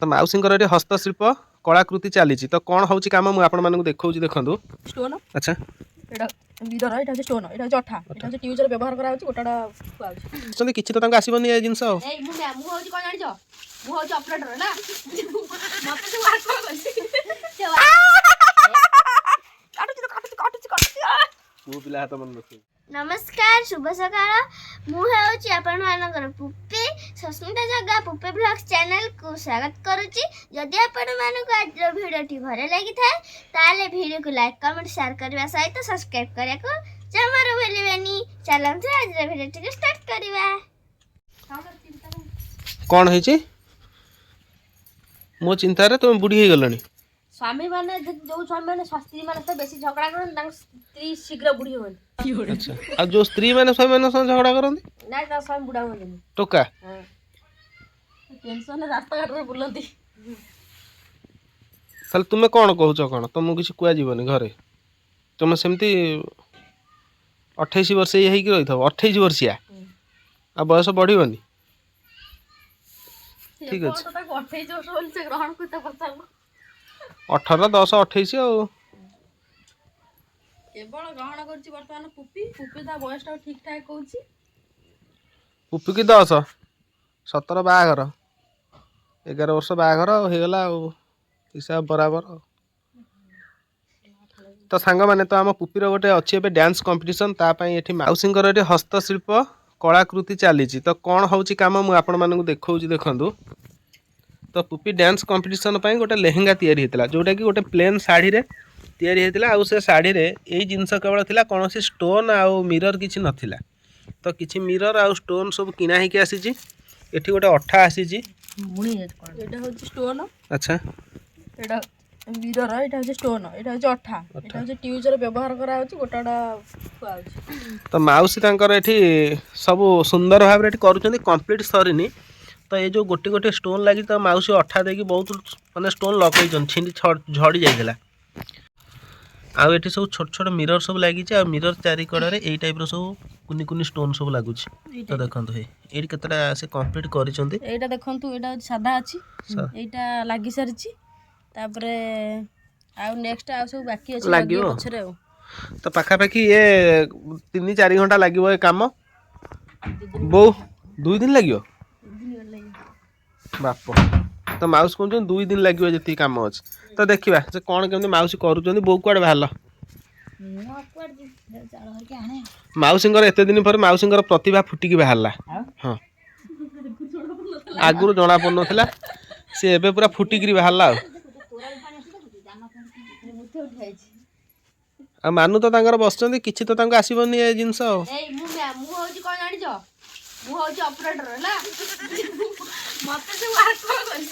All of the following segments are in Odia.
तो माउसींकर ये हस्तशिल्प कलाकृति चली तो कौन हूँ कम मुझे आपको देखा देखु स्टोन अच्छा वीडर एटा होचे स्टोन एटा होचे अठा एटा होचे ट्यूजर व्यवहार करा होचे गोटाडा खुआउचे किछि तो आसबनी ए जिनस ए मु होची कोन जानि छ मु होची ऑपरेटर ना मते से वर्क कर काटुची पिला हाथ मन रखी नमस्कार शुभ सकाळ मु हेउची आपण मानकर पुप्पी सस्मिता जग्गा पुप्पी ब्लॉग्स चैनल को स्वागत करूची जदि आपण मानको आज वीडियोटी भले लागि थाए ताले वीडियो को लाइक कमेंट शेयर करबा सहित सब्सक्राइब करिया को जमारो बेलीबेनी चलन से आज वीडियोटी को स्टार्ट करबा कौन है मो चिंता रे तुम बुढ़ी हो गलनी स्वामी माने जो स्वामी माने स्त्री माने तो बेसी झगड़ा करन तांग स्त्री शीघ्र बुढ़ी होन अच्छा आ जो स्त्री माने स्वामी माने झगड़ा करंदी ना ता स्वामी बुढ़ा होन टोका हां टेंशन रास्ता घाट रे बुलंती ताल तुमे कौन कहूच कौन तुमको किसी कुआ जीवनी घरे तुम सेमती 28 वर्ष ये हेकि रही थब 28 वर्षिया आ बयस बढ़िबनी ठीक अछि तो ताको 28 वर्ष बोल से ग्रहण करता पछाल 18 10 28 आ केवल ग्रहण करछि वर्तमान पुप्पी पुप्पी ता बयसटा ठीक ठाक कहूछि पुप्पी की 10 17 बाघर 11 वर्ष बाघर हो गला हिसाब बराबर तो सांग माने तो आम पुप्पीर गोटे अच्छी ए डांस कंपटीशन तापाई एठी माउसींकर ये हस्तशिल्प कलाकृति चली तो कौन हूँ कम मुझे आपण मानक देखा देखु तो पुप्पी डांस कंपटीशन पाई गोटे लेहेंगा तैयारी होता जोटा कि गोटे प्लेन शाढ़ी रे तैयारी होता आउ से शाढ़ी रे यही जिनस केवल थिला कौन स्टोन आउ मिरर किसी नथिला तो किसी मिरर आउ स्टोन सब किना होगी आसी एठी गोटे अठा आसी एटा होची स्टोन अच्छा एटा मिरर एटा होची स्टोन एटा होची अठा एटा होची ट्यूजर व्यवहार करा होची गोटाडा खुआउची तो माउसी तांकर एठी सब सुंदर भाव रे करूछन्ती कंप्लीट सरीनी तो ये जो गोटे गोटे स्टोन लगी तो माउसी अठा देकी बहुत माने स्टोन लगैछन छिंडी झड़ी जाइला आउ एठी सब छोट छोट मिरर सब लागि छै आ मिरर चारि कड़े एई टाइप रो सब कुनी कुनी स्टोन सब लागु छै तो देखंतु हे एडी केतरा से कंप्लीट करिसन्ती एटा देखंतु एटा सादा अछि एटा लागि सरछि तापरे आउ नेक्स्ट आउ सब बाकी अछि लागियो पछरे तो पाखा पाखी ये 3-4 घंटा लागिवो ए काम बो 2 दिन लागियो बाप तो माउस कहते 2 दिन लगे जी कम अच्छे तो देखा से कौन केमती माउसी कर बो कड़े बाहर माउसींगर एत दिन पर माउसींगर प्रतिभा फुटिकी बाहरला हाँ आगुरी जना पड़ना सी एबे पूरा फुटिकी बाहरला आ मानु तो तांकर बसचंदी किछि तो तांको आसीबनी ए जिंस ए मु होची कोन जानि छ मु होची ऑपरेटर ना मते से वर्क करछि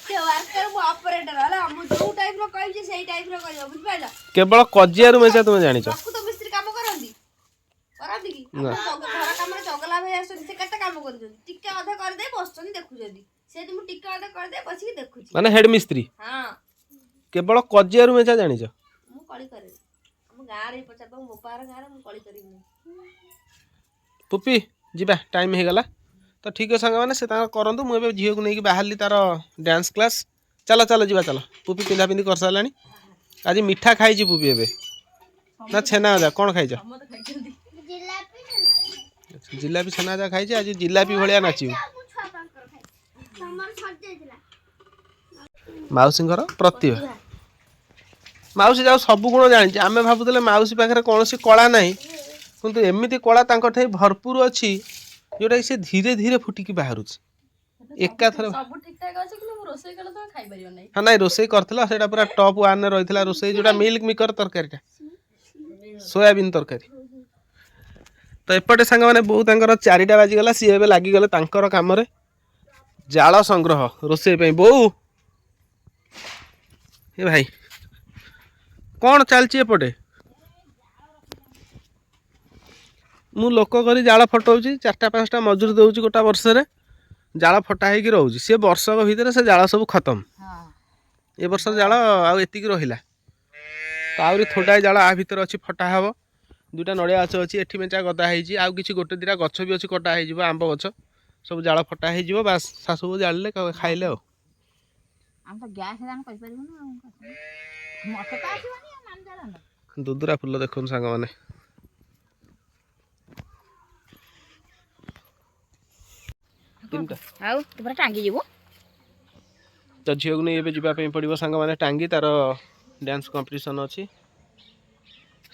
से वर्कर मु ऑपरेटर हला मु जो टाइप रो कहै छै सेही टाइप रो कहै बुझ पाइला केवल कजियारु मेसा तुम जानि छ को तो मिस्त्री काम करंदी की घर काम रे चगला भई आसन से कते काम करजो टिके आधा कर दे बसचनी देखु जदी से तुम टिके आधा कर दे बसी देखु छी माने हेड मिस्त्री हां केवल कजियारु मेसा जानि छ मु कळी करे हम गां रे पचा तो मोपार गां रे मु कळी करी पुपी जीवा टाइम हो गला तो ठीक है सांग मैंने से करूँ मुझे झील को लेकिन बाहर तार डांस क्लास चलो चलो जीवा चलो पुपी पिंधा पिंधि कर सारा आज मिठा खाई पुपी एवं ना छेना आजा कौन खाई जिलापी छेना आजा खाई आज जिलापी भाया नाचू माउसी प्रतिभा माउसी जाओ सब गुण जानी आम भावुले माउसी पाखे कौन कला ना किंतु एमती कला भरपूर अच्छी जोटा कि से धीरे धीरे फुटिकी बाहर एका थर हाँ ना रोसे करता पूरा टॉप 1 रही रोसे जोटा मिल्क मेकर तरकारी सोयाबीन तरकारी तो एपटे सांग मैंने बहुत 4टा बाजिगला सी ए लगिगले कम जाल संग्रह रोसे बो ए भाई कौन चलती एपटे मु लोक करी जाल फटाऊँगी 4-5टा मजूरी दूसरी गोटा वर्ष जाल फटा हो रोचे सी वर्षक भितर से जाल सब खत्म ए वर्ष जाल आती रहा तो आहरी थोड़ा जाल आ भर अच्छी फटा हम 2टा नड़िया गछ अच्छी एठी मेचा गदा होती आउ कि गोटे 2टा गछ भी अच्छी कटा हो आंब गछ सब जाल फटा हो बास शाशु जाले खाइले ଆମେ ତ ଗ୍ୟାସ୍ ଦାନ କରିପାରିବୁନି ଆଉ ମତେ ତ ଆସିବନି ଆଉ ମାନ ଜାଣ ଦୁଦୁରା ଫୁଲ ଦେଖନ୍ତୁ ସାଙ୍ଗମାନେ। ତିନିଟା ଆଉ ତୁ ପୁରା ଟାଙ୍ଗି ଯିବୁ। ତ ଝିଅକୁ ନେଇ ଏବେ ଯିବା ପାଇଁ ପଡ଼ିବ ସାଙ୍ଗମାନେ ଟାଙ୍ଗି, ତାର ଡ୍ୟାନ୍ସ କମ୍ପିଟିସନ୍ ଅଛି।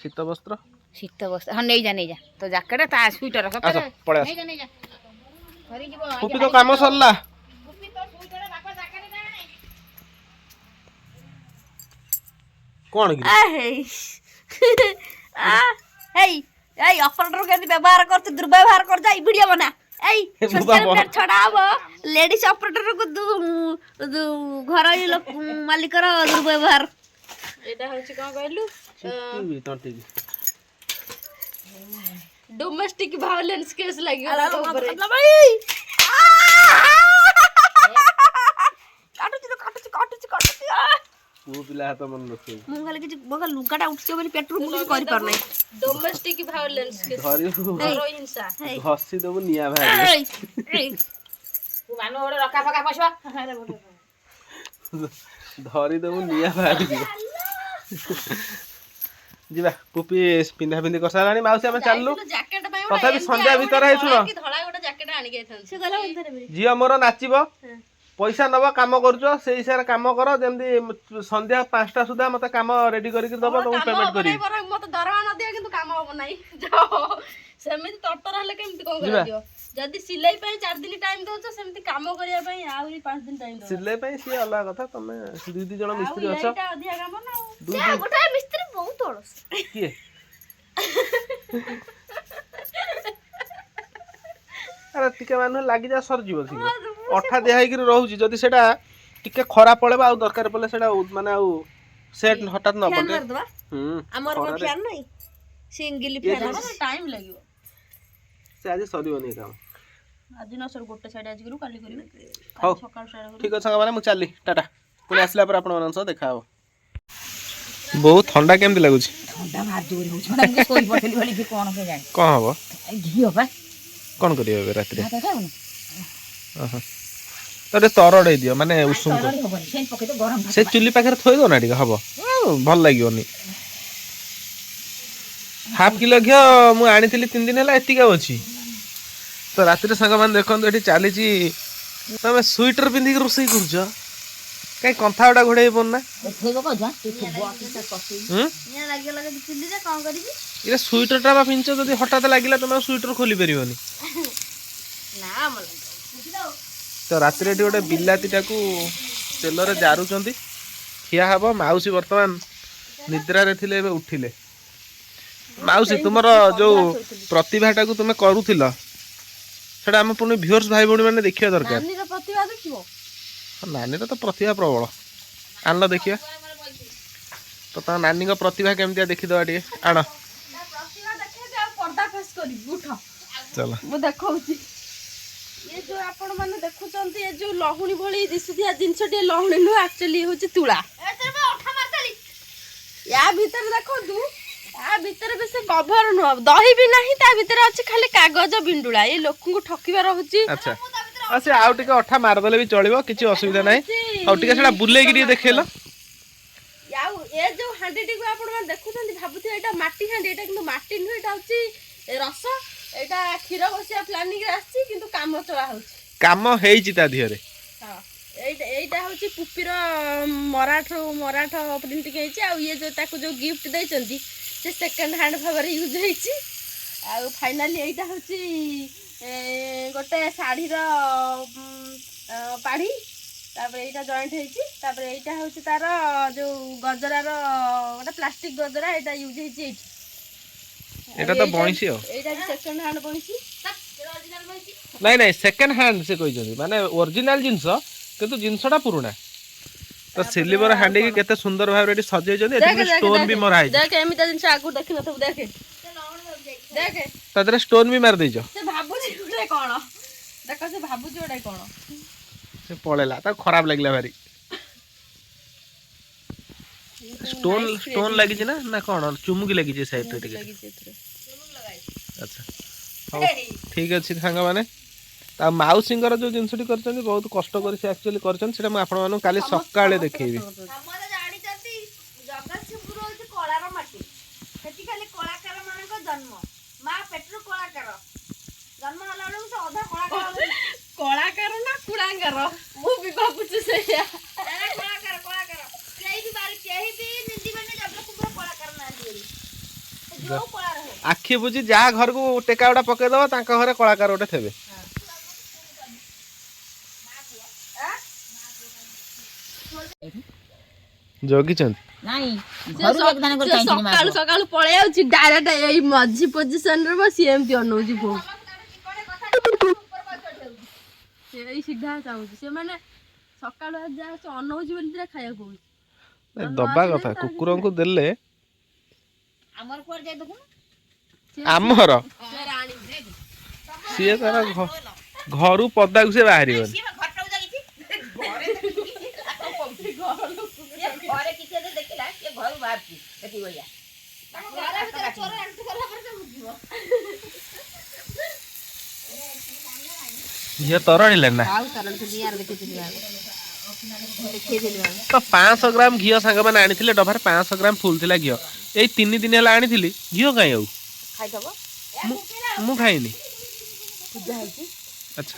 ଶୀତ ବସ୍ତ୍ର ଶୀତ ବସ୍ତ୍ର ହଁ ନେଇଯା ତୋ ଜ୍ୟାକେଟ ତା ସୁଇଟର ଆସ ସତରେ ପଳେଇ ଆସ। ନେଇଯା ଧରି ଯିବ ପୁପି ତ କାମ ସରିଲା। ପୁପି ତ ସୁଇଟର ବାପା ଜ୍ୟାକେଟ ଟାଣେ। କଣ କି ହେଇ ଏଇ ଅପରେଟର କେମିତି ବ୍ୟବହାର କରୁଛୁ, ଦୁର୍ବ୍ୟବହାର କରୁଛୁ, ଏଇ ଭିଡିଓ ବନା। ଏଇ ସୋସିଆଲ ମିଡିଆ ଛଡା ହବ ଲେଡିଜ ଅପରେଟରକୁ ଘରୋଇ ମାଲିକର ଦୁର୍ବ୍ୟବହାର। ଏଇଟା ହଉଛି କଣ କହିଲୁ, ଡୋମେଷ୍ଟିକ ଭାয়োଲେନ୍ସ କେସ୍ ଲାଗିବ ତାଙ୍କ ଉପରେ। ପୁଅ ପିଲା ହାତ ମନେ ରଖିବୁ। ମୁଁ ଖାଲି କିଛି ଲୁଗାଟା ଉଠିଛି ବୋଲି ପେଟରୁ ମୁଁ କିଛି କରିପାରୁନାହିଁ। ଡୋମେଷ୍ଟିକ ଭାয়োଲେନ୍ସ କେସ୍, ଘରୋଇ ହିଂସା। ଘଷି ଦବୁ ନିଆଁ ବାହାରିବ। ତୁ ମାନୁ ଗୋଟେ ରକା ଫକା ପଶିବ ଧରିଦବୁ ନିଆଁ ବାହାରିଯିବ। ଯିବା ପୁପି ପିନ୍ଧା ପିନ୍ଧି କରିସାରିଲାଣି। ମାଉସୀ ଆମେ ଚାଲିଲୁ, ତଥାପି ସନ୍ଧ୍ୟା ଭିତରେ ହେଇ ଶୁଣ ଝିଅ ମୋର ନାଚିବ, ପଇସା ନବ, କାମ କରୁଛ ସେଇ ହିସାବରେ କାମ କର, ଯେମିତି ସନ୍ଧ୍ୟା 5ଟା ସୁଦ୍ଧା ମତେ କାମ ରେଡି କରିକି ଦବ, ତମକୁ ପେମେଣ୍ଟ କରିବି। ମତେ ଦରମା ନ ଦିଅ କିନ୍ତୁ କାମ ହବ ନାହିଁ। ସେମିତି ତରତର ହେଲେ କେମିତି କଣ କରାଯିବ? ଯଦି ସିଲେଇ ପାଇଁ 4 ଦିନ ଟାଇମ ଦଉଛ, ସେମିତି କାମ କରିବା ପାଇଁ ଆହୁରି 5 ଦିନ ଟାଇମ ଦଉଛ। ସିଲେଇ ପାଇଁ ସିଏ ଅଲଗା କଥା, ତମେ 2 ଜଣ ମିସ୍ତ୍ରୀ ଅଛ। ଏଇଟା ଅଧିକା କାମ ନା ଆଉ। ଗୋଟେ ମିସ୍ତ୍ରୀ ବହୁତ ଅଳସ। କିଏ ଆରେ ଟିକେ ମାନେ ଲାଗିଯା ସରିଯିବ ଶୀଘ୍ର। ଅଠା ଦିଆ ହେଇକି ରହୁଛି, ଯଦି ସେଟା ଟିକେ ଖରା ପଳେଇବ ଆଉ ଦରକାର ପଡିଲେ ସେଟା ମାନେ ଆଉ ସେଟ୍ ହଠାତ୍ ନ ପଡେ। ଆମର କଣ ଫ୍ୟାନ ନାହିଁ, ସିଙ୍ଗଲ ଫ୍ୟାନ ଟାଇମ ଲାଗିବ। ସେ ଆଜି ସରିବନି କାମ, ଆଜି ନ ସରୁ ଗୋଟେ ସାଇड ଆଜି କରୁ, କାଲି କରିବୁ। ହଉ ସକାଳ ଷ୍ଟାର୍ଟ କରୁ। ଠିକ ଅଛି ସାଙ୍ଗମାନେ, ମୁଁ ଚାଲି ଟାଟା। ପୁଣି ଆସିଲା ପରେ ଆପଣମାନଙ୍କ ସହ ଦେଖା ହବ। ବହୁତ ଥଣ୍ଡା କେମିତି ଲାଗୁଛି? ଥଣ୍ଡା ଭାରି ଜୋରେ ହଉଛି ମୁଁ ଶୋଇ ପଡିଥିଲି ବୋଲି କଣ କେଜାଣି। କଣ ହବ? ଘିଅ ପା କଣ କରିବ ଏବେ ରାତିରେ? ଭାତ ଖାଉନୁ ତ ତରଡେଇ ଦିଅ, ମାନେ ଉଷୁମ ତରଳି ହବନି ସେମିତି ପକେଇ ଦେ ଗରମ ସେ ଚୁଲି ପାଖରେ ଥୋଇ ଦଉ ନା ଟିକେ, ହବ ଭଲ ଲାଗିବନି। ହାଫ୍ କିଲୋ ଘିଅ ମୁଁ ଆଣିଥିଲି 3 ଦିନ ହେଲା, ଏତିକି ଆଉ ଅଛି। ତ ରାତିରେ ସାଙ୍ଗମାନେ ଦେଖନ୍ତୁ ଏଠି ଚାଲିଛି, ତମେ ସ୍ୱିଟର ପିନ୍ଧିକି ରୋଷେଇ କରୁଛ, କାଇଁ କନ୍ଥା ଗୁଡା ଘୋଡେଇ ପଡୁନା? ଏଇଟା ସ୍ୱିଟର ଟା ବା ପିନ୍ଧିଛ, ଯଦି ହଠାତ୍ ଲାଗିଲା ତମେ ସ୍ୱିଟର ଖୋଲି ପାରିବନି। ତ ରାତିରେ ଏଠି ଗୋଟେ ବିଲାତିଟାକୁ ତେଲରେ ଜାରୁଛନ୍ତି, ଖିଆ ହବ। ମାଉସୀ ବର୍ତ୍ତମାନ ନିଦ୍ରାରେ ଥିଲେ, ଏବେ ଉଠିଲେ। ମାଉସୀ ତୁମର ଯୋଉ ପ୍ରତିଭାଟାକୁ ତୁମେ କରୁଥିଲ, ସେଟା ଆମ ପୁଣି ଭିଉଅର୍ସ ଭାଇ ଭଉଣୀ ମାନେ ଦେଖିବା ଦରକାର। ନାନୀର ତ ପ୍ରତିଭା ପ୍ରବଳ, ଆଣିଲ ଦେଖିବା। ତ ତା ନାନୀଙ୍କ ପ୍ରତିଭା କେମିତିଆ ଦେଖିଦବା ଟିକେ, ଆଣ। ଚାଲ ମୁଁ ଦେଖଉଛି। ଏ ଯୋଉ ଆପଣ ମାନେ ଦେଖୁଛନ୍ତି, ଏ ଯୋଉ ଲହୁଣୀ ଭଳି ଦିଶୁଥିବା ଜିନିଷଟି ଲହୁଣୀ ନୁହଁ, ଆକ୍ଚୁଆଲି ହଉଛି ତୁଳା। ୟା ଭିତରେ ଦେଖନ୍ତୁ, ୟା ଭିତରେ ବେଶୀ କଭର ନୁହଁ, ଦହି ବି ନାହିଁ, ତା ଭିତରେ ଅଛି ଖାଲି କାଗଜ ବିଣ୍ଡୁଳା। ଏଇ ଲୋକଙ୍କୁ ଠକିବାର ହଉଛି। ଆଚ୍ଛା, ସେ ଆଉ ଟିକେ ଅଠା ମାରିଦେଲେ ବି ଚଳିବ, କିଛି ଅସୁବିଧା ନାହିଁ। ଆଉ ଟିକେ ସେଟା ବୁଲେଇକି ଟିକେ ଦେଖେଇଲ। ଆଉ ଏ ଯୋଉ ହାଣ୍ଡିଟିକୁ ଆପଣ ମାନେ ଦେଖୁଛନ୍ତି, ଭାବୁଥିବେ ଏଇଟା ମାଟି ହାଣ୍ଡି, ଏଇଟା କିନ୍ତୁ ମାଟି ନୁହେଁ, ଏଇଟା ହଉଛି ରସ। ଏଇଟା କ୍ଷୀର ବସିବା ପ୍ଲାନିଂରେ ଆସିଛି, କିନ୍ତୁ କାମ ଚଳା ହଉଛି। କାମ ହେଇଛି ତା ଦିହରେ। ହଁ, ଏଇଟା ହଉଛି ପୁପିର ମରାଠ ପ୍ରିଣ୍ଟିଂ ହେଇଛି। ଆଉ ଇଏ ଯୋଉ ତାକୁ ଯୋଉ ଗିଫ୍ଟ ଦେଇଛନ୍ତି, ସେ ସେକେଣ୍ଡ ହ୍ୟାଣ୍ଡ ଭାବରେ ୟୁଜ୍ ହେଇଛି। ଆଉ ଫାଇନାଲି ଏଇଟା ହଉଛି ଗୋଟେ ଶାଢ଼ୀର ପାଢ଼ୀ। ତାପରେ ଏଇଟା ଜଏଣ୍ଟ ହେଇଛି। ତାପରେ ଏଇଟା ହଉଛି ତାର ଯୋଉ ଗଜରାର ଗୋଟେ ପ୍ଲାଷ୍ଟିକ ଗଜରା, ଏଇଟା ୟୁଜ୍ ହେଇଛି ଏଇଠି। এটা তো বইছি ও এইটা কি সেকেন্ড হ্যান্ড বইছি? নাই নাই সেকেন্ড হ্যান্ড সে কইছন্তি মানে অরিজিনাল জিনিস কিন্তু জিনিসটা পুরুনা তো সিলভার হ্যান্ডি কি কেতে সুন্দর ভাবে এটি সজাইছন্তি এটি স্টোন বি মরা হইছে দেখ এমিটা জিনিস আগু দেখি নথু দেখে দেখে তাদের স্টোন বি মার দেইছো সে ভাবুছি ওটা কোন দেখ সে ভাবুছি ওটা কোন সে পড়েলা তা খারাপ লাগলা ভারি স্টোন স্টোন লাগিছে না না কোন চুমুকি লাগিছে সাইড রে টিকে লাগিছে এতরে চুমুক লাগাই আচ্ছা ঠিক আছে সাঙ্গ মানে ତା ମାଉସୀଙ୍କର ଯୋଉ ଜିନିଷଟି କରିଛନ୍ତି ବହୁତ କଷ୍ଟ କରି ସେ ଆକ୍ଚୁଆଲି କରିଛନ୍ତି, ସେଟା ମୁଁ ଆପଣମାନଙ୍କୁ କାଲି ସକାଳେ ଦେଖେଇବି। ସମସ୍ତେ ଜାଣିଛନ୍ତି ଜଗତସିଂହପୁର ହଉଛି କଳାର ମାଟି। ସେଠି ଖାଲି କଳାକାର ମାନଙ୍କ ଜନ୍ମ। ମା ପେଟରୁ କଳାକାର ଜନ୍ମ ହେଲା ବେଳକୁ ସେ ଅଧା କଳାକାର କଳାକାର ନା କୁଳାଙ୍କାର ମୁଁ ବି ଭାବୁଛି ସେଇଆ। କଳାକାର କଳାକାର କେହି ବି ନିନ୍ଦିବେନି ଜଗତସିଂହପୁର କଳାକାର ନାହାନ୍ତି ବୋଲି। ଯୋଉ କଳାର ହଉ ଆଖି ବୁଝି ଯାହା ଘରକୁ ଟେକା ଗୁଡା ପକେଇଦବ ତାଙ୍କ ଘରେ କଳାକାର ଗୋଟେ ଥିବେ। ଜଗିଛନ୍ତି ନାଇଁ ଘରୁ ଯୋଗଦାନ କରି ଚାହିଁଥିଲି ମା ସକାଳୁ ସକାଳୁ ପଳେଇ ଯାଉଛି ଡାଇରେକ୍ଟ ଏଇ ମଝି ପୋଜିସନରେ ବସି ଏମିତି ଅନଉଛି ବୋଉ। ସେଇ ସିଧା ଚାହୁଁଛି ସେମାନେ ସକାଳୁ ଯାହା ସେ ଅନଉଛି ବୋଲି ଦିଟା ଖାଇବାକୁ କହୁଛି। ଦବା କଥା କୁକୁରଙ୍କୁ ଦେଲେ। ଆମର କୁଆଡେ ଯାଇ ଦେଖୁନ ଆମର ସିଏ ତାର ଘରୁ ପଦାକୁ ସେ ବାହାରିବନି। ଘରେ କିଛି ଦେଖିଲା ସେ ଘରୁ ବାହାରୁଛି ସେଠି ଭଳିଆ ଝିଅ ତରଳିଲେ ନା ଆଉ ତାର ଦିଆର ଦେଖିଥିଲି ତ 500 ଗ୍ରାମ ଘିଅ ସାଙ୍ଗମାନେ ଆଣିଥିଲେ, ଡବାରେ 500 ଗ୍ରାମ ଫୁଲ ଥିଲା ଘିଅ। ଏଇ 3 ଦିନ ହେଲା ଆଣିଥିଲି ଘିଅ କାଇଁ ଆଉ ଖାଇଦବ। ମୁଁ ଖାଇନି। ପୂଜା ହେଇଛି, ଆଚ୍ଛା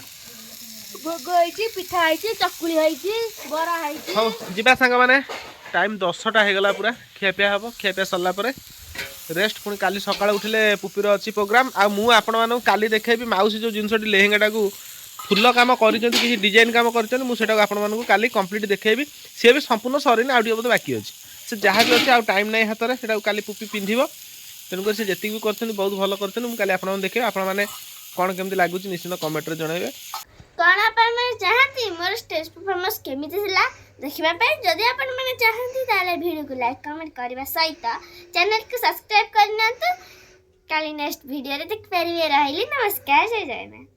ଭୋଗ ହେଇଛି, ପିଠା ହେଇଛି, ଚକୁଳି ହେଇଛି, ବରା ହେଇଛି। ହଉ ଯିବା ସାଙ୍ଗମାନେ, ଟାଇମ୍ 10ଟା ହେଇଗଲା ପୁରା। ଖିଆପିଆ ହେବ, ଖିଆପିଆ ସରିଲା ପରେ ରେଷ୍ଟ। ପୁଣି କାଲି ସକାଳେ ଉଠିଲେ ପୁପିର ଅଛି ପ୍ରୋଗ୍ରାମ। ଆଉ ମୁଁ ଆପଣମାନଙ୍କୁ କାଲି ଦେଖେଇବି ମାଉସୀ ଯେଉଁ ଜିନିଷଟି ଲେହେଙ୍ଗାଟାକୁ ଫୁଲ କାମ କରିଛନ୍ତି, କିଛି ଡିଜାଇନ କାମ କରିଛନ୍ତି, ମୁଁ ସେଟାକୁ ଆପଣମାନଙ୍କୁ କାଲି କମ୍ପ୍ଲିଟ୍ ଦେଖେଇବି। ସିଏ ବି ସମ୍ପୂର୍ଣ୍ଣ ସରିନି, ଆଉ ଟିକେ ବୋଧେ ବାକି ଅଛି। ସେ ଯାହା ବି ଅଛି ଆଉ ଟାଇମ୍ ନାହିଁ ହାତରେ, ସେଟାକୁ କାଲି ପୁପି ପିନ୍ଧିବ। ତେଣୁକରି ସେ ଯେତିକି ବି କରିଛନ୍ତି ବହୁତ ଭଲ କରିଛନ୍ତି। ମୁଁ କାଲି ଆପଣମାନଙ୍କୁ ଦେଖେଇବି। ଆପଣମାନେ କ'ଣ କେମିତି ଲାଗୁଛି ନିଶ୍ଚିନ୍ତ କମେଣ୍ଟରେ ଜଣାଇବେ। କ'ଣ ଆପଣମାନେ ଚାହାନ୍ତି ମୋର ଷ୍ଟେଜ୍ ପରଫର୍ମାନ୍ସ କେମିତି ଥିଲା ଦେଖିବା ପାଇଁ? ଯଦି ଆପଣମାନେ ଚାହାନ୍ତି ତାହେଲେ ଭିଡ଼ିଓକୁ ଲାଇକ୍ କମେଣ୍ଟ କରିବା ସହିତ ଚ୍ୟାନେଲକୁ ସବସ୍କ୍ରାଇବ୍ କରିନିଅନ୍ତୁ। କାଲି ନେକ୍ସଟ ଭିଡ଼ିଓରେ ଦେଖିପାରିବେ। ରହିଲି, ନମସ୍କାର, ଜୟ ଜଗନ୍ନାଥ।